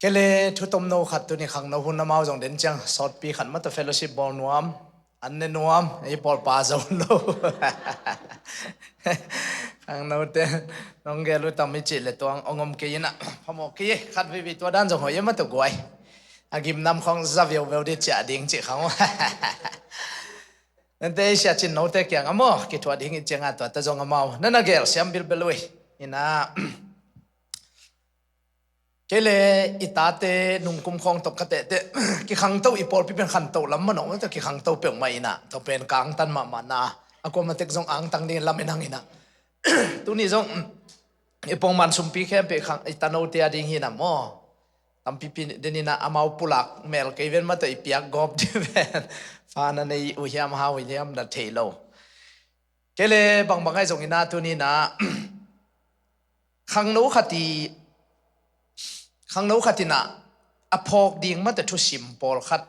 ke le thu tom no khat tu ni khang no hun na mau jong den chang sort pi khan ma to fellowship bol nuam an ne nuam ei pol pa zo no khang no te nong ge lu tam mi chi le tong ongom ke ina phamo ke khat vi vi to dan jong hoye ma to goi agim nam khong za veu veu de cha ding chi khang nan te sha chin no te kyang amo ki thwa ding chi nga to ta jong amao nana gel siam bil beloi ina kele itate nungkum khong tok kate te ki khang to ipol pi pen khan to lam ma no ta ki khang to pe mai na to pen kang tan ma ma na ako matek jong ang tang ding lam enang ina tu ni jong ipong man sumpi khe pe khang itano te ading hi na mo tam pi pin denina amau pulak mel ke ven ma to ipiak gop de ven fa na nei u hiam ha wi hiam da thelo kele bang bangai jong ina tu ni na khang no khati khang no khatina aphok ding ma ta thu simple khat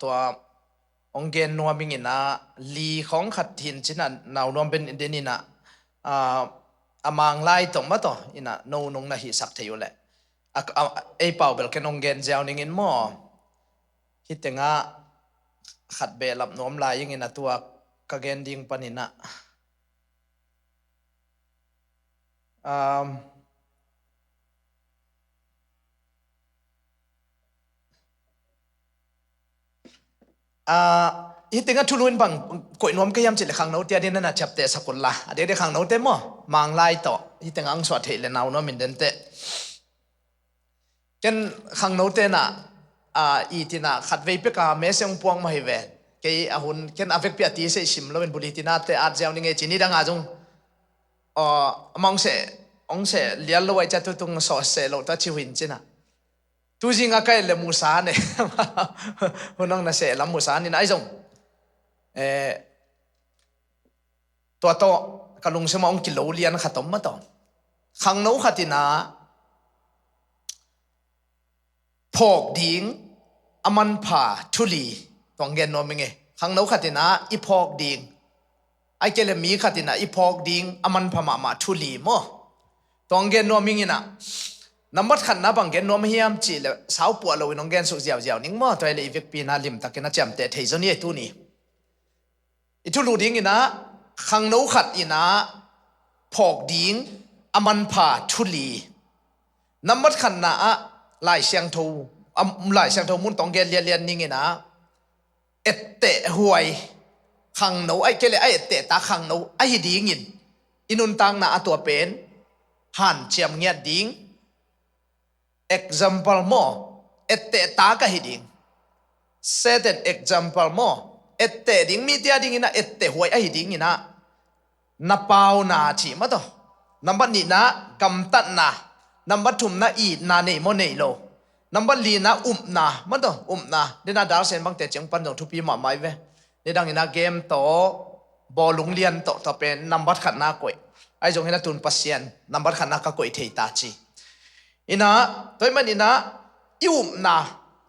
ตัวองเกนนัวมิงนะลีของขัดหินจินะนาวนวมเป็นเดนินะอมังไล่ตรงมาต่ออินะโนนงนะหิสักเทอยู่แหละไอเป่าเบลกันองเกนเจ้านิงินหม้อคิดแต่งะขัดเบลับนวมลายยังไงนะตัวกะเกนดิงปนินะฮิติงะทุลุนบังกวยนวมก็ยามจิเลขังโนเตียดินนะจับเตสกุลละเดี๋ยวขังโนเตมอมังไล่ต่อฮิติงะอังสวัสดิ์เลนาวโนมินเดนเตกันขังโนเตนะอีตินะขัดเวปิกาเมเซงปวงมาให้เวเกยอาหุนกันอเวกปิอาตีเสชิมแล้วเป็นบุริตินาเตอาเจ้านี่ไงจีนี่ดังอาจงมองเสองเสเลี้ยลไว้จะตุงสอเสโลตัชิวินจินะtu jinga kai le musa ne hunong na se la musa ni na izong to kalung se ma ong kilo lian khatom ma to khang no khatina phok ding aman pha thuli tong gen no minge khang no khatina I phok ding ai kele mi khatina I phok ding aman pha ma thuli mo tong gen no minginaนับขันนับังเกนนัวมหิมจีเลสาวปัวเราวินองเกนสุกเจียวนิ่งมั่วตัวเลยอีเวกปีนาลิมตะกินนัดจำเตะเทยจนี่ตัวนี้อีทุลูดิ้งอินะขังโนขัดอินะพอกดิ้งอมันผ่าทุลีนับขันนะลายเสียงทูลายเสียงทูมุนตองเกนเลียนนิ่งอินะเอเตะหวยขังโนไอเกลไอเตะตาขังโนไอดิ้งอินุนตังนะตัวเป็นหันเจียมเงียดดิ้งexample mo ette ta ka hiding set an example mo ette ding mi tia ding ina ette huai a hiding ina na pau na chi ma to number ni na kam tat na number thum na I na nei mo nei lo number li na na ma to na de na dar sen bang te cheng pan jong thu pi ma mai ve de dang ina game to bolung lian to pen number khat na koi ai jong ina tun pasien number khat na ka koi thei ta chi ina toy man ina na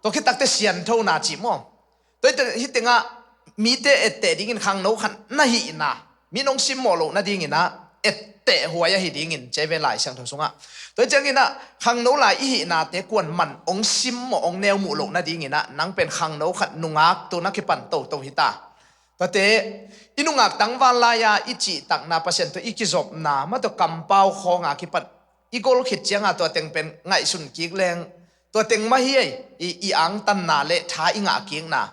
to khitak te sian tho na chi mo toy te hitinga mi te ette ding in khang no khan na hi na mi nong sim mo lo na ding ina ette huaya hi ding in cheve lai sang tho sunga toy chang ina khang no lai hi na te kwan man ong sim mo ong neu mu lo na ding ina nang pen khang no khat nungak to na ki pan to hita to te inungak tangwan la ya ichi tak na pasen to ikizop na ma to kampau khonga ki pan igol khit chianga to teng pen ngai sun kik leng to teng ma hi I ang tan na le tha inga king na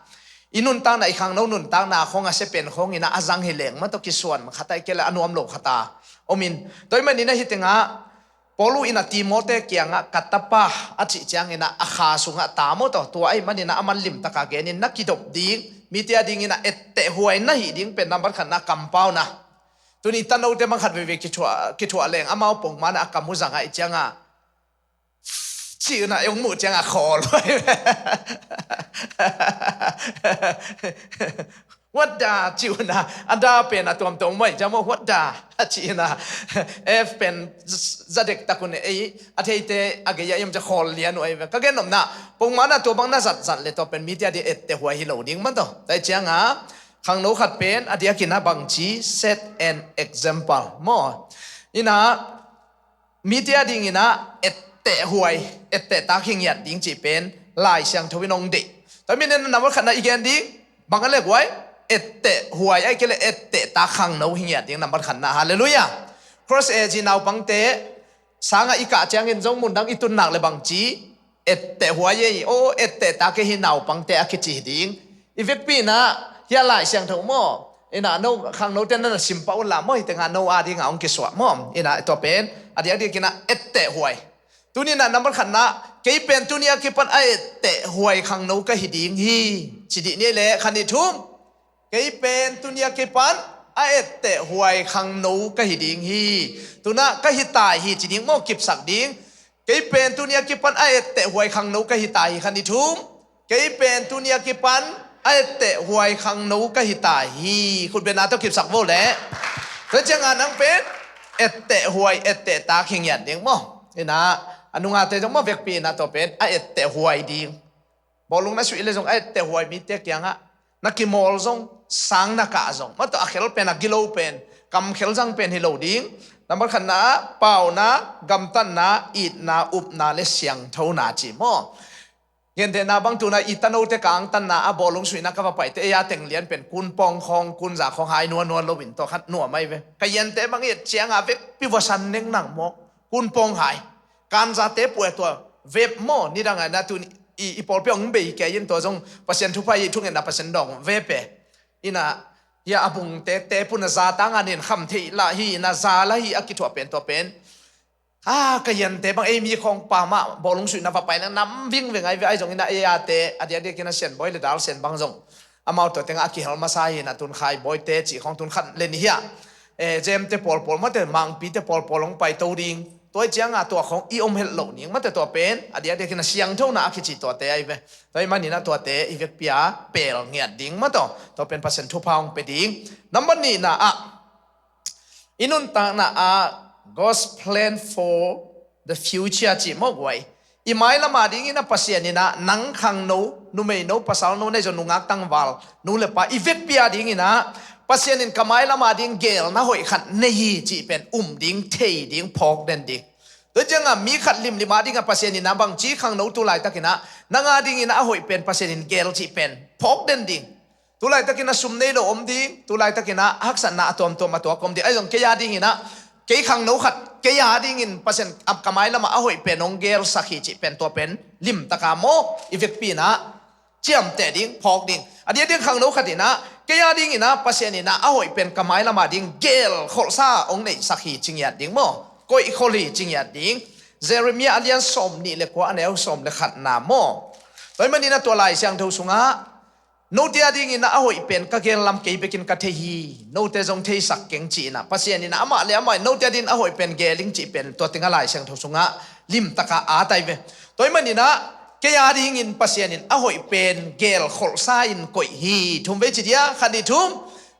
inun ta na ikhang no nun ta na khonga se pen khong ina azang hi leng ma to ki suan khatai kela anuam lo khata omin toy mani na hitenga polu ina timote kianga katapa achi chiang ina akha sunga ta mo to ai mani na aman lim ta ka genin na kidop ding mitia ding ina ette huai na hi ding pen number khan na kampau na tuni tanau te mang khat ve ki thua leng amao pong mana akamu zanga ichanga chi na yong mu changa khol what da chi na ada pen atom tom mai jamo what da chi na f pen zadek takune ei atheite ageya yam cha khol lian oi ka gen nom na pong mana to bang na zat le to pen media di ette huai hi lo ding man to tai changa khang no khat pen adia kina bang chi set an example mo ina media ding ina เตะหวยเตะตาเขียดดิ้งจีเป็นลายเสียงทวินงดิแต่ไม่เน้นนำว่าขณะอีกอย่างดิ้งบางกันเรียกไว้เตะหวยไอ้ก็เลยเตะตาขังเนาเหียดิ้งนำว่าขณะฮาเลลูยาครอสเอจีนาวปังเตะสางอีกาเจียงเงินจงมุนดังอิตุนหนักเลยบางจีเตะหวยยี่โอเตะตาเกหินาวปังเตะคิดจีดิ้งอีเวกปีนะยาลายเสียงทั้งหมดอินะโนขังโนเตนนั่นสิมปาอุลาโมยแต่งานโนอาดิ้งองกิสวะมอมอินะตัวเป็นอดีตกินะเตะหวยตัวนี้นะนำมันขันนะเกี่ยเป็นตัวนี้กี่ปันเตะหวยขังโนก็หิดิ้งฮีจิตนี่แหละขันนิทุ่มเกี่ยเป็นตัวนี้กี่ปันเตะหวยขังโนก็หิดิ้งฮีตัวน่ะก็หิตายฮีจิดิ้งโมกิบสักดิ้งเกี่ยเป็นตัวนี้กี่ปันเตะหวยขังโนก็หิตายขันนิทุ่มเกี่ยเป็นตัวนี้กี่ปันเตะหวยขังโนก็หิตายฮีคุณเป็นนาต้องกิบสักโวแหละแล้วจะงานนั่งเป็นเตะหวยเตะตาเขียดดิ้งโมนี่นะอนุงาเตจงมาเวกปีนะตัวเป็นเตะหวยดิ้งบอกลุงนะสุอิเลจงเตะหวยมีเตะยังอ่ะนักกิมอลจงสังนักกะจงมาตัวอักเขลเป็นนักกิโลเป็นกำเขลจังเป็นฮิโลดิ้งนั่นมันขนาเป่านะกำตันนะอีดนะอุบนะเลเสียงเท่านาจีโมเห็นแต่นาบางตัวนะอีตันโอเตกังตันนะบอลลงสุยนักก็ไปเตะยาเต็งเลียนเป็นกุนปองคองกุนจากของหายนัวโลวินตัวขัดนัวไม่เว้ก็ยันเตะบางเจียงเวกพิวสันเน่งหนังโมกุนปองหายการจะเตะป่วยตัวเวบโมนี่ดังไงนะตัวอีปอลเปียงเบย์แกยินตัวจงเปอร์เซ็นต์ทุกไปทุกเงินนะเปอร์เซ็นต์ดองเวบอีน่ะยาบุงเตะปุ่นซาตั้งอันนี้คำที่ละฮีน่ะซาละฮีอักิตัวเป็นก็ยันเตะบางมีของป่ามาบอลลงสุยนับไปนั่งน้ำวิ่งไงไอ้จงนี่นะเตะอดีตกินเสียนบอยเลยดาวเสียนบางจงมาตัวเต็งอักิฮัลมาซายนะตุนขายบอยเตะจีของตุนขันเล่นเฮียเจมเตะปอลมาเตะมังปีเตะปอลลงไปตัวดิ่งตัวเจียงตัวของอีอมเฮลโลนี่มันแต่ตัวเป็นอดีตกินเสียงเท่านั้นอักิจิตัวเตะไอ้เว้ยตัวมันนี่นะตัวเตะอีเวกเปียเปลเงียดดิ่งมาตัวเป็นเปอร์เซ็นต์ทุพาวไปดิ่งน้ำมันนี่นะอินุนตานะGod's plan for the future จีมอกไว้อีไม้ละมาดิ้งนะปัสยานี่นะนังขังโนนูไม่โนปัสสาวโนในจนุงักตั้งวาลนูเลปะอีเวกเปียดิ้งนะปัสยานินกไม้ละมาดิ้งเกลนะหอยขัดเนฮีจีเป็นดิ้งเทดิ้งพอกเดนดิ้งตัวจังมีขัดลิมลิมาดิ้งปัสยานินะบางจีขังโนตุไลตะกินะนังอาดิ้งนะหอยเป็นปัสยานินเกลจีเป็นพอกเดนดิ้งตุไลตะกินะสุมเนโลดิ้งตุไลตะกินะฮักษณะตัวมาตัวกลมดิ้งไอ้ตรงเกียดิ้งนะเกี่ยขังโนขัดเกี่ยดิ้งินเปอร์เซ็นต์อับกำไมละมาเอาหอยเป็นองเกลสักขีจิเป็นตัวเป็นลิมตะกาโมอีเวกปีนะเจียมแต่ดิ้งพอกดิ้งอันนี้ดิ้งขังโนขัดนะเกี่ยดิ้งินะเปอร์เซ็นต์นะเอาหอยเป็นกำไมละมาดิ้งเกลโคซาองในสักขีจิงยัดดิ้งโมก็อีโคลีจิงยัดดิ้งเจเรมีอาเลียนสมนี่เล็กกว่าอันเอลสมเล็กขัดนาโมโดยมันนี่นะตัวลายเสียงทูสุงะโนเตียดิ้งนะเอาหอยเป็นกะเกลลำเกยไปกินกะเทฮีโนเตจงเทสักเก่งจีนะปัสยานี่นะอามาเลยอามาโนเตียดิ้งเอาหอยเป็นเกลิงจีเป็นตัวติงอะไรเสียงทุสุงะลิมตะกะอาไตเวโดยมันนี่นะเกียดิ้งปัสยานี่เอาหอยเป็นเกลขอลซาอินกอยฮีทุ่มเวจิเดียขันดิทุ่ม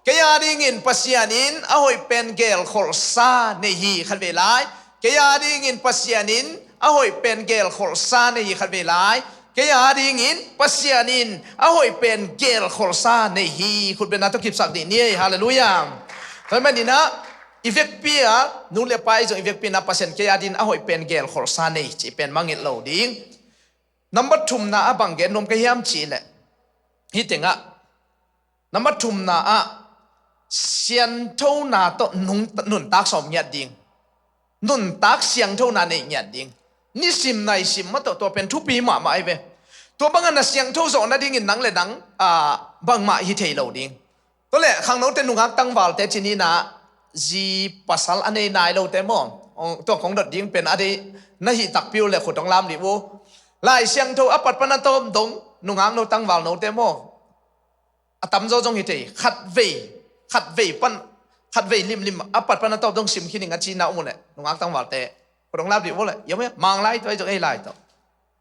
เกียดิ้งปัสยานินเอาหอยเป็นเกลขอลซาเนฮีขันเวลายเกียดิ้งปัสยานินเอาหอยเป็นเกลขอลซาเนฮีขันเวลายเกียดิ้งปัสยานินเอาหอยเป็นเกลขอลซาเนฮีคุณเป็นนักตุกิบสักดินี่ฮาเลลูยาทำไมนี่นะอีเวกปีนูเลไปจงอีเวกปีนะเปอร์เซ็นต์เกียดินเอาหอยเป็นเกลขอลซาเนฮีจีเป็นมังเงินโลดิ้งนับทุ่มนะบังเกนนมกระยำจีเลยฮิตเองนับทุ่มนะเสียงเท่านาตัวนุนตักสมยัดดิ้งนุนตักเสียงเท่านาในยัดดิ้งนี่ซิมในซิมมาตัวเป็นทุปีมาไอ้เว้ตัวบางอันเสียงเท่าสองนาดิ้งนังเลยนังบางมาฮิตเฮโลดิ้งตัวเลยข้างโน้นเต็นุงักตั้งวาลแต่จีนี่นะจีปัสสาวะในนายเราแต่มองตัวของดดดิ้งเป็นอะไรน่าฮิตักพิวเลยขุดตรงลามดิโวลายเสียงเท่าอปัตปนันโตมดงนุงักเราตั้งวาลโน้ตแต่มองตั้มโจจงฮิตเฮขัดเวปันขัดเวลิมอปัตปนันโตดงซิมขินิงัดจีน่าอุ้มเลยนุงักตั้งวาลแต่ตรงรับดิว่าเลยยังไม่มังไล่ตัวไอ้ตัวไอ้ไล่ตัว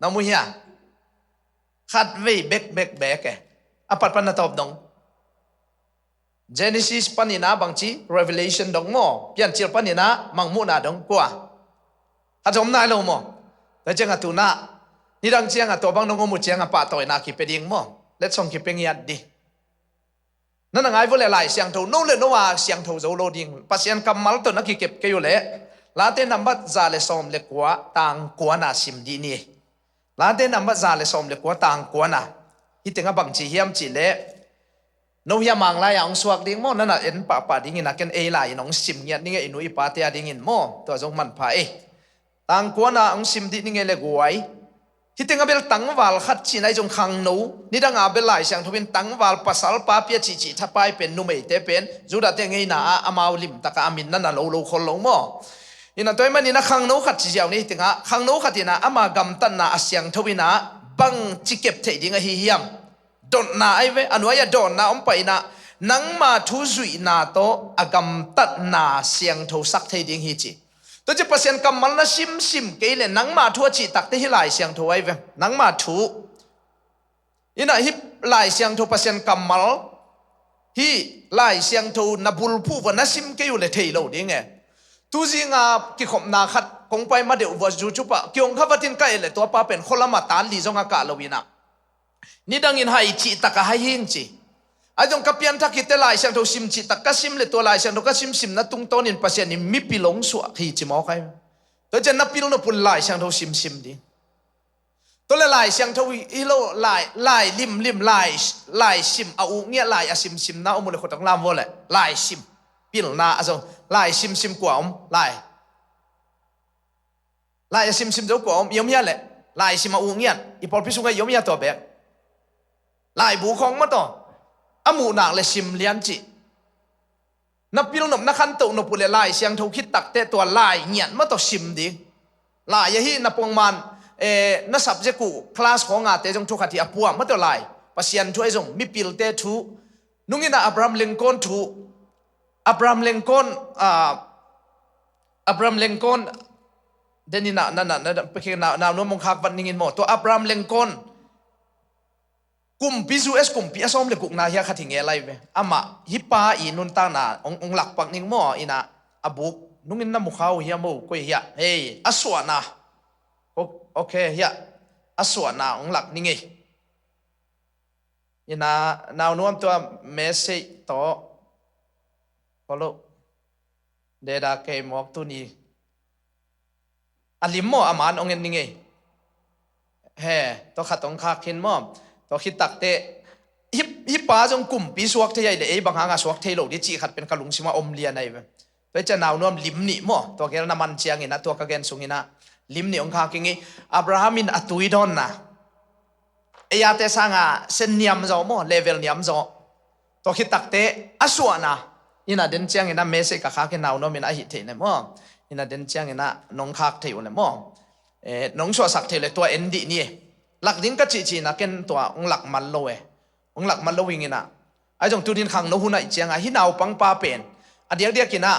น้ำมือเหี้ยขัดเวเบกอปัตปันตอบดง Genesis ปันนี่นะบางที Revelation ดงโม่เปลี่ยนเชื่อปันนี่นะมังมุนาดงกว่าถ้าจมนายลงโม่แต่เจ้าตัวน่ะนี่ดังเชียงตัวบางดงมุเชียงป่าต่อยนาคิดไปดิ้งโม่เล็ดส่งคิดไปเงียดดินั่นไงว่าเลยไล่เสียงทูโน่เลยโน่ว่าเสียงทูโจโลดิ้งปัสยันกำมัลตัวนักคิดเก็บกันอยู่เลย ลาเตนัมบัดซาเลซอมเลกัวต่างกัวนาซิมดีนี่ลาเตนัมบัดซาเลซอมเลกัวต่างกัวนาฮิตงะบังจีเฮียมจีเลโนเฮียมังลายองสวกดิ้งโมนั่นน่ะเอ็นปะดิ้งอินะเกนเอลายน้องซิมเงียนี่ไงอินุยปาเตียดิ้งอินโมตัวจงมันพาต่างกัวนาองซิมดีนี่ไงเลกวยฮิตงะเบลตังวาลขัดจีนายจงขังนูนี่ดังอาเบลลายเสียงทวินตังวาลปัสสาวะเปียจีทับไปเป็นนุ่มเอเตเป็นจุดาเตงไงนะอามาวลิมตะกามินนั่นน่ะโลคนลงโมอินะตัวมันนี่นะขังนูขัดจีเจ้านี่ถึงอ่ะขังนูขัดนี่นะอามากำตันนะเสียงทวินะบังจิเก็บเทดิ้งเฮียมดอนนาไอเวอันว่าอย่าดอนนาอมไปนะนังมาทุจุยนาโตอากำตัดนาเสียงทุสักเทดิ้งฮีจีตัวจะเปอร์เซ็นต์กำมันนะซิมเกลนังมาทัวจีตักเตหิลายเสียงทุไอเวนังมาทุอินะฮิลายเสียงทุเปอร์เซ็นต์กำมันฮิลายเสียงทุนับุลผู้วันนะซิมเกลเลยเทโลดิ้งไงตูจิงากิขมนาขัดคงไปมาเดี๋ยววัจูจุปะกิองข้าวัตินไกเลยตัวป้าเป็นคนละมาตานลีจงอากาศลวินะนี่ดังอินให้จีตักให้หิงจีไอ้จงกับยันทักกิเตลายเสียงทุซิมจีตักกซิมเลยตัวลายเสียงทุกซิมนะตุงต้นินเปอร์เซ็นต์นี่มิปิลงสัวฮีจิมอใครตัวจะนับปิลนปุลลายเสียงทุซิมดีตัวลายเสียงทุฮิโลลายลิมลายซิมเอาเงี้ยลายซิมนะอมุเลขตังลามวอลเลยลายซิมปิลนาอาจงลายซิมกว่าลายซิมเจ้ากว่ายมยาเลยลายซิมเอาเงี้ยอีพอลพิสุงไงยมยาตัวแบบลายบุคงมาต่ออามูนักเลยซิมเลียนจีนับพิลนบนักขันตุนบุเลลายเสียงทุคิดตักเตตัวลายเงียนมาต่อซิมดีลายยี่นับปงมันนักสับเจกูคลาสของอาเตจงทุกขัดที่อปัวมาต่อลายปัสยันช่วยจงมิพิลเตทุนุ่งอินะอับรามลิงคอนทุอับรามลิงคอนเดนินะนั่นเป็นแค่นาโน้มงคักวันนิงินหมดตัวอับรามลิงคอนกุมพิจูเอสกุมพิอาสอมเลยกุกนาเฮียขัดทิ้งอะไรเว้ยอามาฮิปาอีนุนตานาองหลักปักนิงหม้ออีนะอบุกนุ่งอินน้ำมุขาวเฮียมูกุยเฮียเฮ้ยอสวนาโอเคเฮียอสวนาองหลักนิงอีนะนาโน้มตัวเมสซี่ต่อพอลุเดดาเกมอกตุนีอันลิมหม้ออามันองเงินนิงเฮ้ตัวขัดองคักเห็นหม้อตัวคิดตักเตะฮิปป้าจงกลุ่มปีสวกเทียเลยบางครั้งสวกเทโลดิจีขัดเป็นกระลุงสิมาอมเลียนไอ้เว้ยตัวจะนาวนวมลิมนี่มั่วตัวแกน้ำมันเชียงอินะตัวกระเกนสุงินะลิมนี่องค์ข้ากิงอับราฮัมินอตุยดอนนะเอียเตสังอาเซนเนียมจ่อมั่วเลเวลเนียมจ่อตัวคิดตักเตะอสวนะอินะเดินเชียงอินะเมสกับข้ากินนาวนวมินอหิเทเนี่ยมั่วอินะเดินเชียงอินะน้องข้าเทวเนี่ยมั่วน้องชัวสักเทเลยตัวเอ็นดีนี่หลักดิ้งก็จีนะเก็นตัวองหลักมันโลองหลักมันโลวิงินะไอ้จงตุดินขังโนหุนไอเจียงไอหินาวปังปาเป็นอเดียกินะ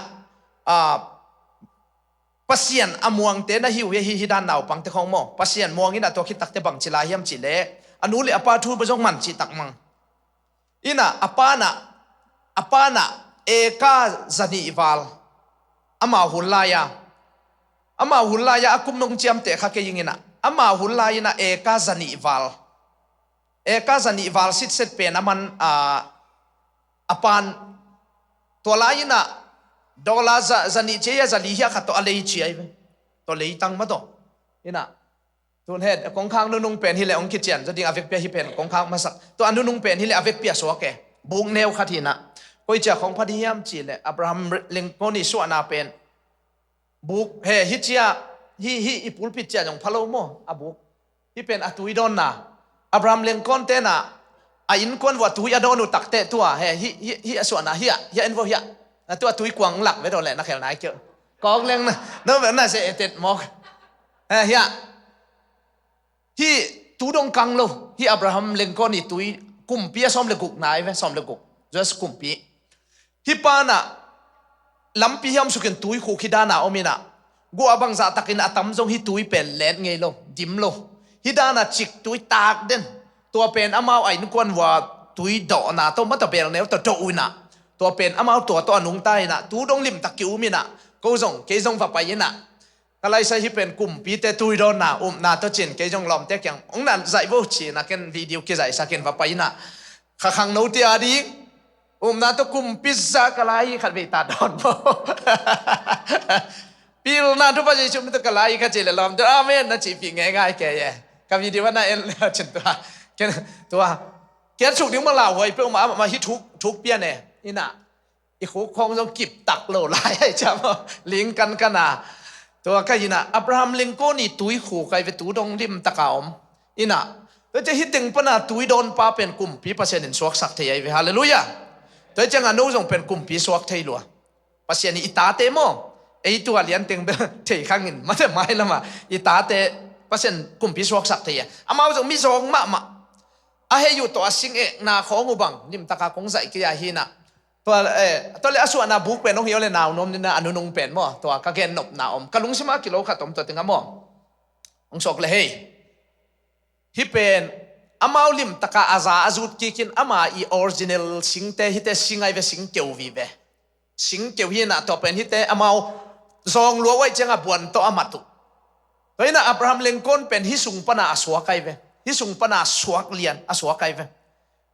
ปัสยันอมวงเตนะหิวฮิดานนาวปังเตของหม้อปัสยันมวงกินะตัวคิดตักเตบังจิลาเฮียมจิเลอนุเลอปาทูปจงมันจิตักมังอินะอปานะเอกาจันีวาลอามาหุลลายาอากุมนงเจียมเตะขักเกยิงินะอามาหุลลายนะเอกาจันีวาลสิทธิ์เสร็จเป็นน้ำมันอปานตัวลายนะดอลลาจันีเจียจันีเฮียขัดตัวอะไรเชียตัวเลยตั้งมาตัวนี่นะตัวเหตุกองข้างนุ่งเป็นที่เละองคิดเจียนจะดิ้งอเวกเปียที่เป็นกองข้างมาสักตัวอันนุ่งเป็นที่เละอเวกเปียสวะแกบุงแนวขัดหินะก็จะของพอดียามจีเลยอับราฮัมลิงคอนี่สวนาเป็นบุกเฮฮิเจียฮิอิปุลปิเจียจงพะโลโมอบุกที่เป็นอตุยดอนนะอับราฮัมลิงคอนเตนะอินคอนว่าตุยอดอนุตักเตตัวเฮฮิสวนาเฮียเอ็นวเฮียตัวตุยกวางหลักไว้ตอนแรกนักแข่งนายเกี่ยวกองเล่งนะนั่นแบบน่าเสียเต็ดมอกเฮียที่ตูดงกังโลที่อับราฮัมลิงคอนนี่ตุยกุมปีซ้อมเลกุกนายเว้ซ้อมเลกุก just กุมปีที่ปานะลำปียามสุกินตุยคู่คิดานาอมินะกูอาบังซาตักินอาตัมจงฮิตุยเป็นเลนไงโลดิมโลฮิดานาจิกตุยตากเด่นตัวเป็นอามาไอ้นุกวนว่าตุยดอนาตัวมันตัวเป็นแนวตัวโจอุนะตัวเป็นอามาตัวนุงใต้นะตูดงลิมตะกิวมินะกูส่งเกยส่งฝักไปยินะก็เลยใช้ที่เป็นกลุ่มปีเตตุยดอนนะนาตัวจินเกยส่งลอมเตะยังองนั้นใส่โบชีนะเกันวิดีโอเกยใส่สักเกันฝักไปยินะข้าขังโนติอาดีนาตัวกลุ่มพิซซ่าก็เลยขัดไปตาดอนโบ pil na tu pa Yesu mi to kalai ka chile lam to amen na chi pi ngai ngai ke ye ka vi di wa na en chen to ke to ke chuk ding ma la hoi pe ma hi thuk pia ne ina i khu khong jong kip tak lo lai ai cham ling kan kana to ka ina Abraham Lincoln ni tui khu kai ve tu dong lim takaom ina to je hiting pana tui don pa pen kum pi pasen in suak sak thei ai ve hallelujah to chang anu jong pen kum pi suak thei lo pasen ni ita te mo ei tu alian teng be thei khangin ma te mai lama ita te pasen kum pi suak sak thei amao jong mi song ma a he yu to asing e na khong ubang nim taka kong zai ke ya hi na to le asu na buk pen no hiole naw nom ni na anu nung pen mo to ka gen nop na om kalung sima kilo khatom to tinga mo ong sok le hey hi pen amau lim taka aza azut kikin ama I original singte hite singai ve sing keu vi ve sing keu hi na to pen hite amau zong lo wai chenga buan to amatu toina Abraham Lincoln pen hi sung pana aswa kai ve hi sung pana suak lian aswa kai ve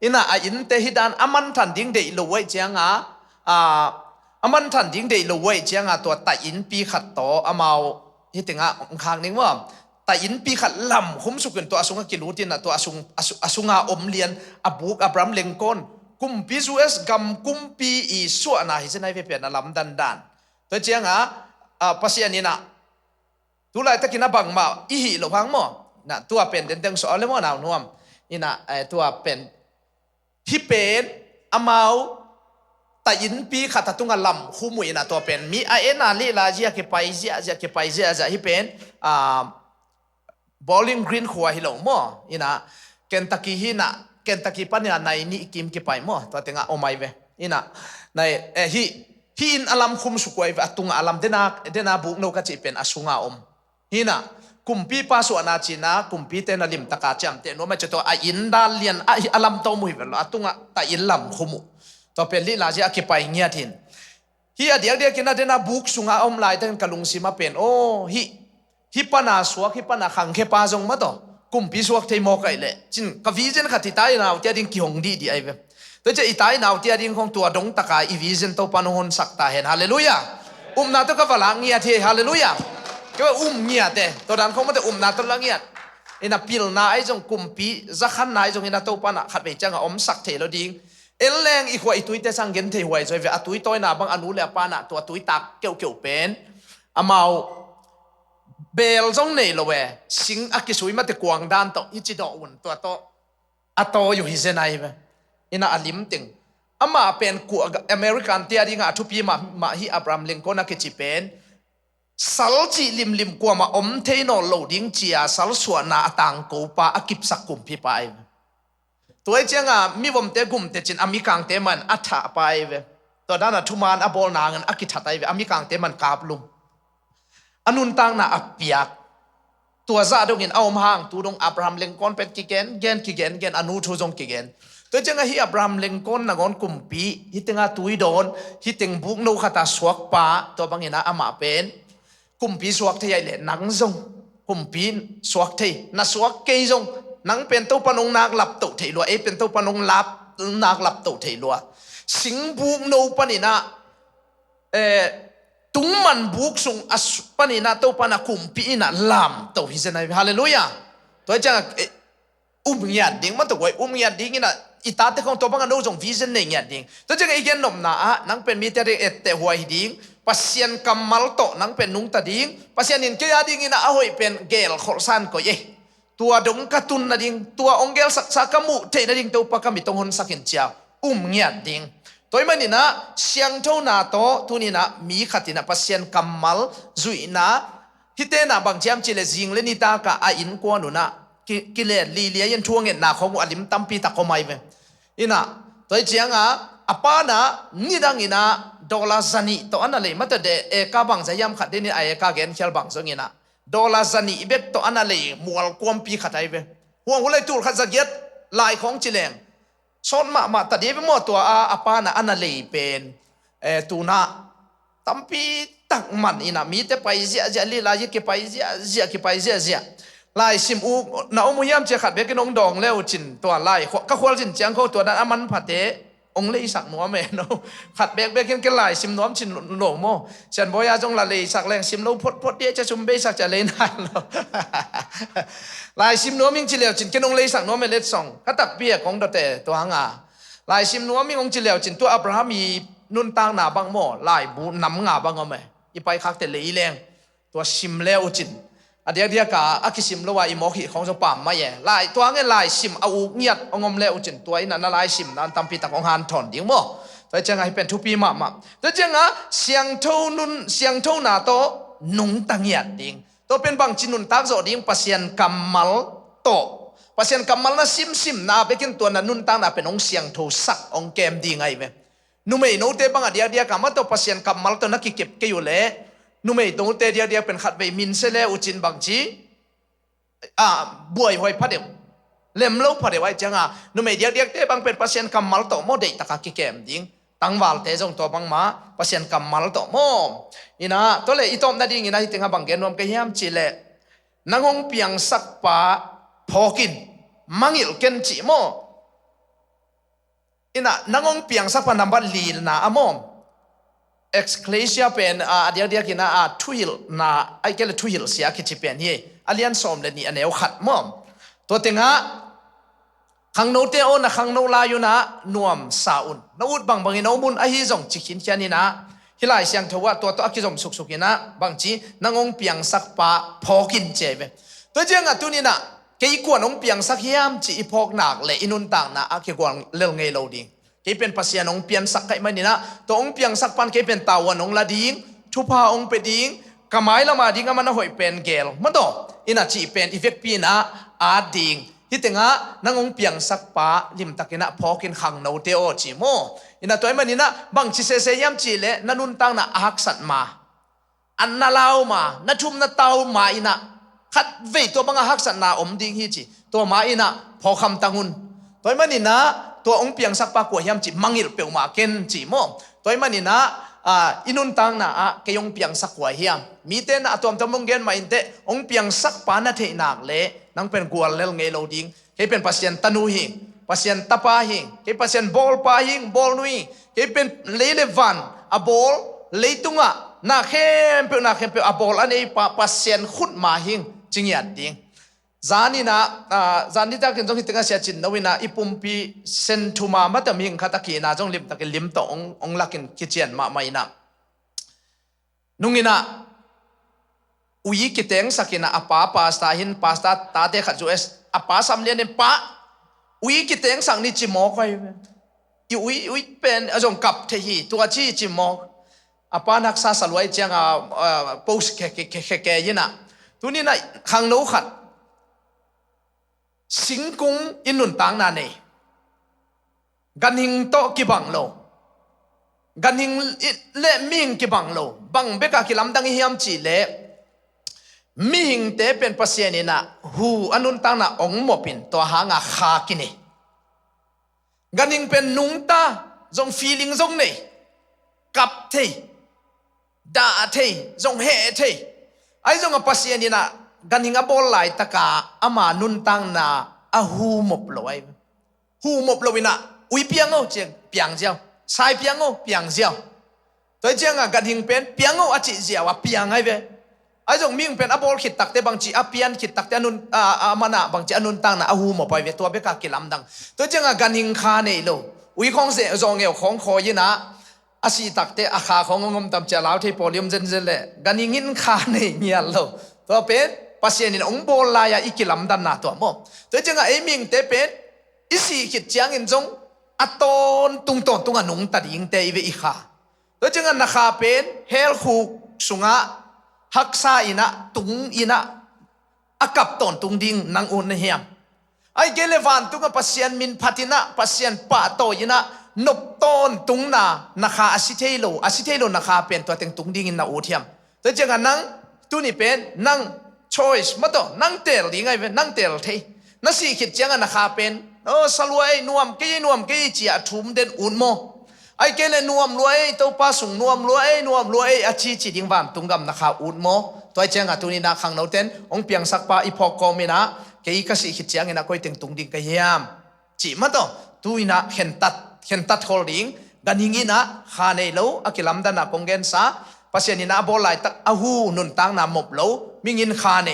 ina a in te hidan aman than ding de lo wai chenga aman than ding de lo wai chenga to ta in pi khat to amau hitinga khang ning wa ta in pi khat lam khum sukun to asunga kilutin na to asunga omlian abuk Abraham Lincoln kum pi US gam kum pi I su na hi senai ve pe na lam dan to chenga pasianina tulai takina bang ma I hi lo hang mo na tua pen den teng so le mo naw nuam ina tua pen hi pen amau ta in pi khata tunga lam khumui na to pen mi a ena li la jia ke pai zia hi pen Bowling Green khuwa hi lo mo ina Kentucky hi na Kentucky pa nia nai ni kim ke pai mo to tenga omai ve ina nai hi in alam khum sukwai ve atunga alam dena buk no ka chi pen asunga om hina kumpi pa so na china kumpi te na lim taka cham te no ma chato a in dal lian a alam to mu ve atunga ta in lam khumu to pen li la ja ke pai nya thin hi a dia kina dena buk sunga om lai ten kalung sima pen hi pana suak hi pana khang khe pa jong ma to kumpi suak thei mo kai le chin ka vision khati tai naw tia ding ki hong di ai ve to che itai naw tia ding khong tua dong taka I vision to panon sak ta hen hallelujah na to ka walang nia the hallelujah ke nia te to dan khong ma te na to lang nia ina pil na ai jong kumpi za khan nai jong ina to pana khat be changa om sak the lo ding eleng I khoi tuite sang gen thei huai joi ve atui toy na bang anu le pana to tui tak keu pen amao bel jong nei lo we sing akisui ma te kwang dan to ichi do un to ato yu hi zenai ve ina alim ting ama pen ku American tia ringa thupi ma hi Abraham Lincoln na ke chi pen sal chi lim kwa ma om theino loading chia sal suwa na atang ko pa akip sak kum pi pai toy chenga mi bom te gum te chin ami kang te man atha pai ve to dana thuman abol na ngan akithatai ve ami kang te man kap lum anun tang na apiak tua za dong in aum hang tu dong Abraham Lincoln pet kigen anu thu jong kigen to chenga hi Abraham Lincoln na gon kumpi hitinga tui don hiting buk no khata suak pa to bangina ama pen kumpi suak thei le nang jong kumpi suak thei na suak ke jong nang pen to panong nak lap to thei lo e pen to panong nak lap to thei lo sing buk no panina tung man buk sung panina to pana kumpi ina lam to hi senai hallelujah to chang umyat ding ma to goi umyat ding ina ita te khong to bang no jong vision nei nya ding to chang igen nom na nang pen mi te ette huai ding pasien kamal to nang pen nung ta ding pasien in ke ya ding ina a hoi pen gel khorsan ko ye tua dong katun na ding tua ongel saksa kamu te na ding to pa kami tong hon sakin chia umyat ding toy manina siang tho na to tunina mi khatina pasien kamal zuina hitena bang jam chile jing le ni ta ka a in ko nu na kile li yen thuang en na khom alim tampi ta ko mai ve ina toy chianga apana nidang ina dola zani to anale mata de e ka bang jayam khat de ni ai ka gen khel bang zong ina dola zani ibek to anale mual kom pi khatai ve huang hulai tur khat zagiat lai khong chileng son ma ta de mo to apa na anale pen tuna tampi tak man ina mi te pai zia li la ke pai zia lai sim u na umuyam che khat be ke nong dong leo chin to lai ka khwal chin chang ko to dan aman phate องเลยสักนัวแม่เนาะขัดแบกเห็นกันหลายซิมน้อมชินโหนโมฉันบ่อยาจงละเลยสักแรงซิมโลพดเดียจะชุมเบสักจะเลยนานเนาะหลายซิมนัวมิงจิเหลียวจินกันองเลยสักนัวแม่เล็ด2ก็ตักเปียของแต่ตัวหางาหลายซิมนัวมิงองจิเหลียวจินตัวอับราฮัมมีนุนตางหนาบางหม้อหลายบูนำงาบางเอาแม่อีไปคักแต่เลยแรงตัวซิมแล้วจินเดียกะอากิซิมละว่าอีหมอขีของจงปามมาแย่ลายตัวเงี้ยลายซิมเอาเงียดเอางมแล้วจินตัวนั้นลายซิมนั้นตำปีตะของฮันถอนดิ้งหม้อแต่จังไงเป็นทุปีมาแต่จังอ่ะเสียงเท่านุนเสียงเท่าหนาโตนุ่งตังเงียดดิ้งตัวเป็นบางจินุนตักโจดิ้งปัสยันกัมมัลโตปัสยันกัมมัลน่ะซิมนาไปกินตัวนั้นนุนตังน่ะเป็นองเสียงโทสักองเกมดิ้งไงเว้นุ่มไอ้โนเตบังเดียกะมาตัวปัสยันกัมมัลตัวนักเก็บเกี่ยวเล่นุ่มไอ้โนเตเดียเป็นขัดไปมินเสเลอุจินบางจีบวยหอยพัดเดียวเล่มเล่าพัดเดียวไว้จังอ่ะนุ่มไอ้เดียเตบังเป็นปัสยันกัมมัลโตโมเดตะกะเก็บดิ้งตั้งวาลเตจงตัวบังมาปัสยันกัมมัลโตโมอินะตัวเลยอีตอมนาดิ้งอินะที่ถึงหาบังเกนรวมกันยามจิเลนังองเปียงสักปะพอกินมังอิลเกนจิโมอินะนังองเปียงสักปะนับลีลนะอโมexclasia เป็นเดียกินะทุยลนะไอเกลทุยลเสียคิดจิเป็นเฮอเลียนสอมเลนี่อันเอวขัดมอมตัวเต็งฮะขังโนเตโอนะขังโนลาอยู่นะนวมซาอุนนอุดบังอินอมุนไอฮิจงจิกินแค่นี้นะฮิลายเสียงทว่าตัวอักจิจงสุกๆนะบางจีนังองเปียงสักปะพอกินเจ็บตัวเจ้าตัวนี้นะเกี่ยกวนองเปียงสักเฮียมจีพอกหนักเลยอินุนต่างนะเกี่ยกวนเรื่องไงเราดีเกี่ยเป็นภาษาองเปียงสักไก่มันนี่นะตัวองเปียงสักปันเกี่ยเป็นตาวันองละดิ้งทุพาองไปดิ้งกำไมละมาดิ้งมันหอยเป็นเกลมันต่ออินาจีเป็นอีเฟกปีนะดิ้งที่ถึงอ่ะนังองเปียงสักปะลิมตะกินะพอกินขังโนเตโอจีโมอินาตัวมันนี่นะบางชีเซยามจีเลนันุนตังนะฮักสัตมาอันนาลาวมานาทุมนาเตามาอินะขัดเวตัวบังฮักสัตนาอมดิ้งฮิจิตัวมาอินะพอคำตังุนตัวมันนี่นะตัวองเปียงสักปะกัวยามจีมังอิลเปียวมาเกนจีโมตัวมันนี่นะอินุนตังนะเกยองเปียงสักกัวเฮียมมีเตนะตัวมงเกนมาอินเตองเปียงสักปานะเทนักเลนังเป็นกัวเลลเงโลดิ้งเฮเป็นภาษาตนูหิงภาษาตะปาหิงเฮภาษาบอลปาหิงบอลนุยเฮเป็นเลเลวันบอลเลตุงะนาเข้มเปียวบอลอันนี้ภาษาขุดมาหิงจิงยัดดิ้งจานี่นะจานี่ตากินจงหิตกันเสียจินนวินะอีปุ่มปีเซนทูมามาแต่มีขัตะกีนะจงลิมตะกิลิมต่อองลักินคิดเจียนมาไม่นะนุ่งนะอุยกิเตงสักินะอปาปาสตาหินปาสตาตาเตขัดจูเอสอปาสัมเลียนปะอุยกิเตงสังนี่จิมอกไปอุยเป็นจงกับเทีตัวจีจิมอกอปานักษาสลวยจังโพสเคยินะตัวนี้นะขังโนขัดสิงกุงอินุนตังนาเนกันหิงโตกิบังโลกันหิงเละมิงกิบังโลบังเบกากิลัมดังฮิยามจีเละมิหิงเตเป็นภาษานี่นะหูอนุนตังนะองมปินตัวหางาคากินเนกันหิงเป็นนุงตาจงฟีลิงจงเนกับเทดาเทจงเฮเทไอจงภาษานี่นะกันหิงอบอลไหลตะกาอามานุนตังนาหูมบลอยหูมบลอยนะอุยเปียงเอาเจียงเปียงเจียวสายเปียงเอาเปียงเจียวตัวเจียงกันหิงเป็นเปียงเอาอจิเจียวว่าเปียงไงเว้ไอ้จงมิ่งเป็นอบอลขิดตักแต่บางจีอเปียนขิดตักแต่นุนมานะบางจีอนุนตังนะหูมบไปเวตัวเบกากิลำดังตัวเจียงกันหิงคาเนโลอุยของเสจงเอวของคอยินะอาศีตักแต่อาคาของงมตำเจลาวที่โพลิมเจนเจเลกันหิงคาเนเงียโลตัวเป็นภาษานี่องบอลลายอีกิลำดันนาตัวโมตัวจังไอ้มิงเตเป็นอิสิขิดจังอินจงอัตนตุงตนตุงอนุงตัดยิงเตอีเวอีขาตัวจังนักขาเป็นเฮลคูสุงะฮักซาอินะตุงอินะอากับตนตุงดิ่งนางอุนเฮียมไอ้เกเลวันตุงภาษามินพัตินะภาษาปะโตอินะนบตนตุงนานักขาอาศิเทโลนักขาเป็นตัวเต็งตุงดิ่งอินะอุเทียมตัวจังนังตุนี่เป็นนังchoice มาต่อนั่งเตลดีไงเว้นั่งเตลเทนั่นสิคิดจังนะคาเป็นสลวยนวมกี่จีอาทุ่มเด่นอุ่นโมไอ้เกลนวมรวยตัวป้าส่งนวมรวยอาชีจีดิงวันตุงกำนะคาอุ่นโมตัวจังตัวนี้นะขังเราเต้นองเปียงสักป้าอีพอกกอมินะกี่ก็สิคิดจังนะก็ยังตุงดิ่งก็ยามจีมาต่อตัวนี้นะเห็นตัด เห็นตัด holding กันหิงินะคาเนโลอกิลัมดานะกงเกนซาปัสยานินะบอลายตักอาหูนุนตังนะมบโลมิงินคาเน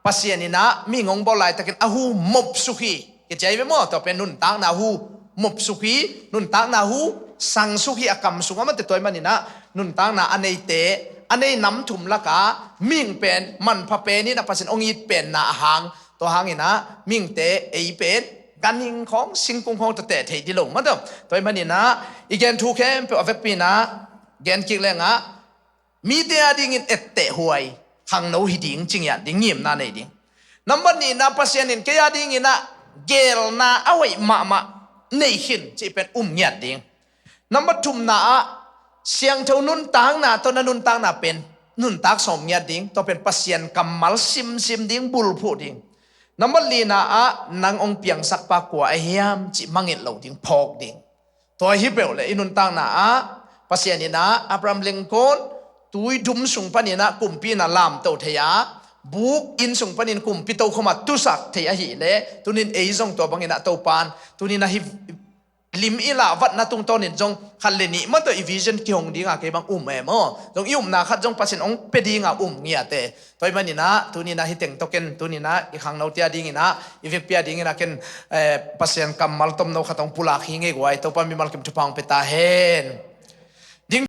ปัสยานินะมิงงบอลายตักอาหูมบสุขีเกใจไปหมดต่อเป็นนุนตังนะหูมบสุขีนุนตังนะหูสังสุขีอากรรมสุงมันแต่ตัวมันนี่นะนุนตังนะอันในเตอันในน้ำถุมละกามิงเป็นมันพะเปนี่นะปัสยาองอีเป็นนะหางตัวหางนี่นะมิงเตเอเป็นกันหิงของสิงคงของตะเตะเทดิลงมันเด้อตัวมันนี่นะอีกแกนทูเข้มเปอเวปีนะแกนกิกเลงะมีเดียดิ่งเอเตหวยขังโนหิดิ่งจริงอย่าดิ่งเงียบนาในดิ่งน้ำมันนี่นะปัสยานินเกียดิ่งนะเกลนะเอาไว้มาในหินที่เป็นเงียดดิ่งน้ำมันทุ่มนะเสียงเท่านุนตางนะตัวนั้นนุนตางนะเป็นนุนตากสมเงียดดิ่งตัวเป็นปัสยานกำมัลซิมดิ่งบุลพูดิ่งน้ำมันลีนะนางองเปียงสักปากกัวไอเฮียมจิมังเงินเหล่าดิ่งพอกดิ่งตัวฮิเบลเลยนุนตางนะปัสยานินะอับรามลิงคอนตุยดุมสุงปนินะกุมปีนะลามเตาเทียบุกอินสุงปนินกุมปีเตาขมาตุสักเทียหิเลตุนินเอซงตัวบังเงินเตาปานตุนินะฮิลิมอีลาวัดนาตุงตอนินจงขันเลนีมันตัวอีวิชั่นที่หงดีงาเก็บังเอมจงยุ่มนาขัดจงปัสยานองเปดีงาเงียเตตัวมันนี่นะตุนินะฮิเต็งตอเกนตุนินะอีขังนาเตียดิ้งนะอีเวกเปียดิ้งนะเกนปัสยานกำมัลตอมนาขัดองปุลาขิงเอกไว้ตัวปามีมัลกิมทุพังเปตาเฮน